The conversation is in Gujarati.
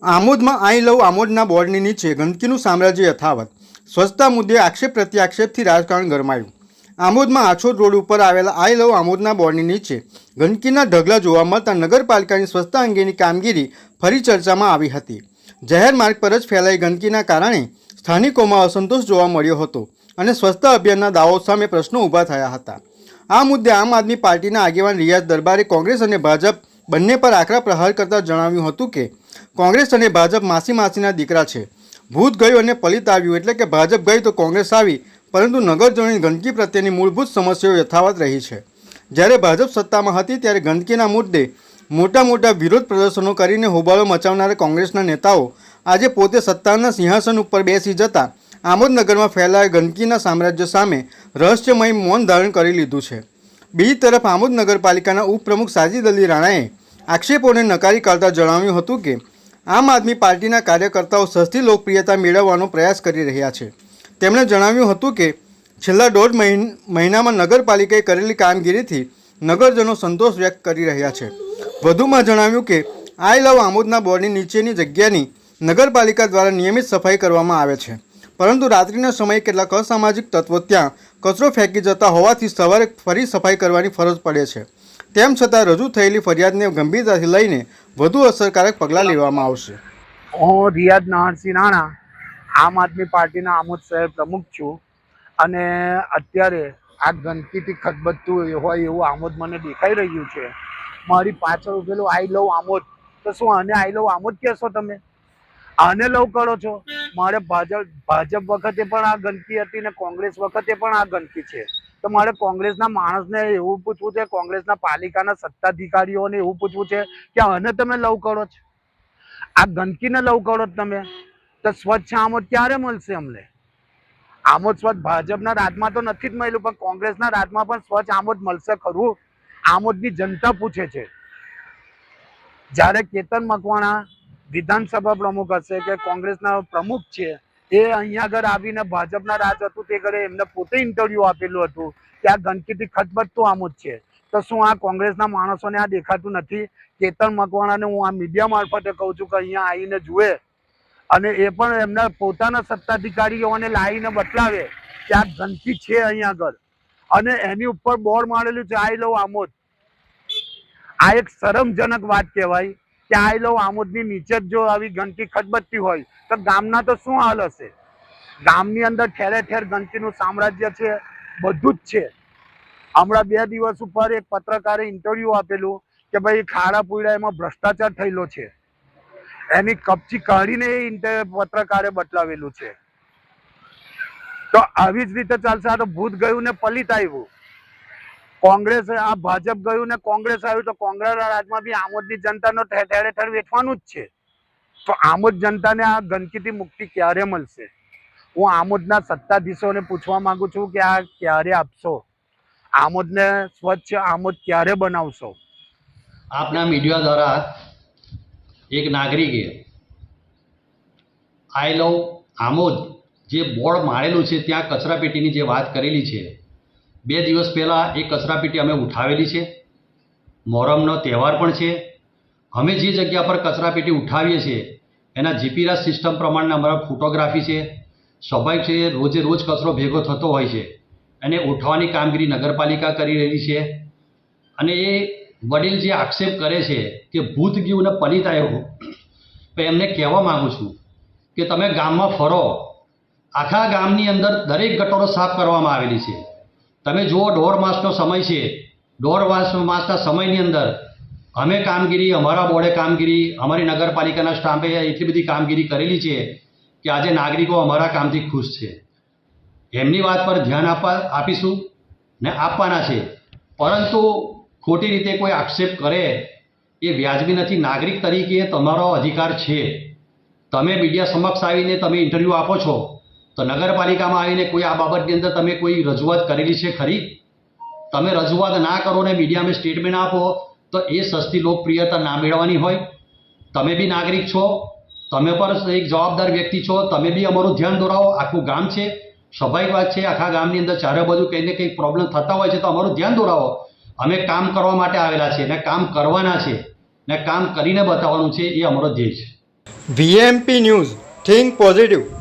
આમોદમાં આઈ લવ આમોદના બોર્ડની નીચે ગંદકીનું સામ્રાજ્ય યથાવત. સ્વચ્છતા મુદ્દે આક્ષેપ પ્રત્યાક્ષેપથી રાજકારણ ગરમાયું. આમોદમાં આછોદ રોડ ઉપર આવેલા આઈ લવ આમોદના બોર્ડની નીચે ગંદકીના ઢગલા જોવા મળતા નગરપાલિકાની સ્વચ્છતા અંગેની કામગીરી ફરી ચર્ચામાં આવી હતી. જાહેર માર્ગ પર જ ફેલાઈ ગંદકીના કારણે સ્થાનિકોમાં અસંતોષ જોવા મળ્યો હતો અને સ્વચ્છતા અભિયાનના દાવો સામે પ્રશ્નો ઊભા થયા હતા. આ મુદ્દે આમ આદમી પાર્ટીના આગેવાન રિયાઝ દરબારે કોંગ્રેસ અને ભાજપ બંને પર આકરા પ્રહાર કરતા જણાવ્યું હતું કે કોંગ્રેસ અને ભાજપ માસીના દીકરા છે. ભૂત ગયું અને પલિત આવ્યું, એટલે કે ભાજપ ગઈ તો કોંગ્રેસ આવી, પરંતુ નગરજનોની ગંદકી પ્રત્યેની મૂળભૂત સમસ્યાઓ યથાવત રહી છે. જ્યારે ભાજપ સત્તામાં હતી ત્યારે ગંદકીના મુદ્દે મોટા વિરોધ પ્રદર્શનો કરીને હોબાળો મચાવનારા કોંગ્રેસના નેતાઓ આજે પોતે સત્તાના સિંહાસન ઉપર બેસી જતા આમોદનગરમાં ફેલાયેલ ગંદકીના સામ્રાજ્ય સામે રહસ્યમય મૌન ધારણ કરી લીધું છે. બીજી તરફ આમોદ નગરપાલિકાના ઉપપ્રમુખ સાજિદ અલી રાણાએ આક્ષેપોને નકારી કાઢતા જણાવ્યું હતું કે આમ આદમી પાર્ટીના કાર્યકર્તાઓ સસ્તી લોકપ્રિયતા મેળવવાનો પ્રયાસ કરી રહ્યા છે. તેમણે જણાવ્યું હતું કે છેલ્લા 1.5 મહિનામાં નગરપાલિકાએ કરેલી કામગીરીથી નગરજનો સંતોષ વ્યક્ત કરી રહ્યા છે. વધુમાં જણાવ્યું કે આઈ લવ આમોદના બોર્ડની નીચેની જગ્યાની નગરપાલિકા દ્વારા નિયમિત સફાઈ કરવામાં આવે છે, પરંતુ રાત્રિના સમયે કેટલાક અસામાજિક તત્વો ત્યાં કચરો ફેંકી જતા હોવાથી સવારે ફરી સફાઈ કરવાની ફરજ પડે છે. તેમ છતાં રજૂ થયેલી ફરિયાદને ગંભીરતાથી લઈને વધુ અસરકારક પગલાં લેવામાં આવશે. હું રિયાઝ નરસિંહ રાણા, આમ આદમી પાર્ટીના આમોદ શહેર પ્રમુખ છું અને અત્યારે આ ગંદકીથી ખદબદતું હોય એવું આમોદ મને દેખાઈ રહ્યું છે. મારી પાછળ ઉભેલું આઈ લવ આમોદ, તો શું આને આઈ લવ આમોદ કહેશો તમે? આને લવ કરો છો? મારે ભાજપ વખતે પણ આ ગંદકી હતી ને કોંગ્રેસ વખતે પણ આ ગંદકી છે. તો મારે કોંગ્રેસના માણસને એવું પૂછવું છે, કોંગ્રેસના પાલિકાના સત્તાધિકારીઓને એવું પૂછવું છે કે આને તમે લવ કરો છો? આ ગંદકીને લવ કરો તમે તો સ્વચ્છ આમોદ ક્યારે મળશે અમને? આમોદ સ્વચ્છ ભાજપના રાજમાં તો નથી જ મળ્યું, પણ કોંગ્રેસના રાજમાં પણ સ્વચ્છ આમોદ મળશે ખરું? આમોદની જનતા પૂછે છે. જ્યારે કેતન મકવાણા વિધાનસભા પ્રમુખ હશે કે કોંગ્રેસના પ્રમુખ છે, એ અહીંયા આગળ આવીને ભાજપના રાજ હતું તે ઘરે એમને પોતે ઇન્ટરવ્યુ આપેલું હતું કે આ ગંદકીથી ખદબદતું આમોદ છે. તો શું આ કોંગ્રેસના માણસોને આ દેખાતું નથી? કેતન મકવાણાને હું આ મીડિયા મારફતે કહું છું કે અહીંયા આવીને જુએ અને એ પણ એમના પોતાના સત્તાધિકારીઓને લાવીને બતલાવે કે આ ગંદકી છે અહીંયા આગળ, અને એની ઉપર બોર્ડ મારેલું છે આઈ લવ આમોદ. આ એક શરમજનક વાત કહેવાય કે આઈ લવ આમોદની નીચે જ જો આવી ગંદકી ખદબદતી હોય તો ગામના તો શું હાલ હશે? ગામની અંદર ઠેરે ઠેર ગંદકીનું સામ્રાજ્ય છે, બધું જ છે. હમણાં 2 દિવસ ઉપર એક પત્રકારે ઇન્ટરવ્યુ આપેલું કે ભાઈ ખાડા પુડા એમાં ભ્રષ્ટાચાર થયેલો છે, એની કપચી કાઢીને એ પત્રકારે બતલાવેલું છે. તો આવી જ રીતે ચાલશે. આ તો ભૂત ગયું ને પલિત આવ્યું. કોંગ્રેસ આ ભાજપ ગયું ને કોંગ્રેસ આવ્યું, તો કોંગ્રેસના રાજમાં બી આમોદની જનતાનો ઠેરે ઠેર વેઠવાનું જ છે. તો આમોદ જનતાને આ ગંદકીથી મુક્તિ ક્યારે મળશે? હું આમોદના સત્તાધીશોને પૂછવા માંગુ છું કે આ ક્યારે આપશો? આમોદને સ્વચ્છ આમોદ ક્યારે બનાવશો? આપના મીડિયા દ્વારા એક નાગરિકે આઈ લવ આમોદ જે બોર્ડ મારેલું છે ત્યાં કચરાપેટીની જે વાત કરેલી છે, 2 દિવસ પહેલાં એ કચરાપેટી અમે ઉઠાવેલી છે. મોહરમનો તહેવાર પણ છે. અમે જે જગ્યા પર કચરાપેટી ઉઠાવીએ છીએ એના જીપીઆર સિસ્ટમ પ્રમાણે અમારા ફોટોગ્રાફી છે. સ્વાભાવિક છે રોજે રોજ કચરો ભેગો થતો હોય છે અને ઉઠાવવાની કામગીરી નગરપાલિકા કરી રહી છે. અને એ વડીલ જે આક્ષેપ કરે છે કે ભૂત ગયું ને પલિત આવ્યું, તો એમને કહેવા માગું છું કે તમે ગામમાં ફરો, આખા ગામની અંદર દરેક ગટરો સાફ કરવામાં આવેલી છે. તમે જુઓ 1.5 માસનો સમય છે, 1.5 માસના સમયની અંદર અમે કામગીરી, અમારા બોર્ડે કામગીરી, અમારી નગરપાલિકાના સ્ટાફે એટલી બધી કામગીરી કરેલી છે કે આજે નાગરિકો અમારા કામથી ખુશ છે. એમની વાત પર ધ્યાન આપીશું ને આપવાના છે, પરંતુ ખોટી રીતે કોઈ આક્ષેપ કરે એ વ્યાજબી નથી. નાગરિક તરીકે તમારો અધિકાર છે. તમે મીડિયા સમક્ષ આવીને તમે ઇન્ટરવ્યૂ આપો છો, તો નગરપાલિકામાં આવીને કોઈ આ બાબતની અંદર તમે કોઈ રજૂઆત કરેલી છે ખરી? તમે રજૂઆત ના કરો ને મીડિયામાં સ્ટેટમેન્ટ આપો તો એ સસ્તી લોકપ્રિયતા ના મેળવવાની હોય. તમે બી નાગરિક છો, તમે પણ એક જવાબદાર વ્યક્તિ છો, તમે બી અમારું ધ્યાન દોરાવો. આખું ગામ છે, સ્વાભાવિક વાત છે, આખા ગામની અંદર ચારે બાજુ કંઈ ને કંઈ પ્રોબ્લેમ થતા હોય છે, તો અમારું ધ્યાન દોરાવો. અમે કામ કરવા માટે આવેલા છે ને કામ કરવાના છે ને કામ કરીને બતાવવાનું છે, એ અમારો ધ્યેય છે. VMP news think positive.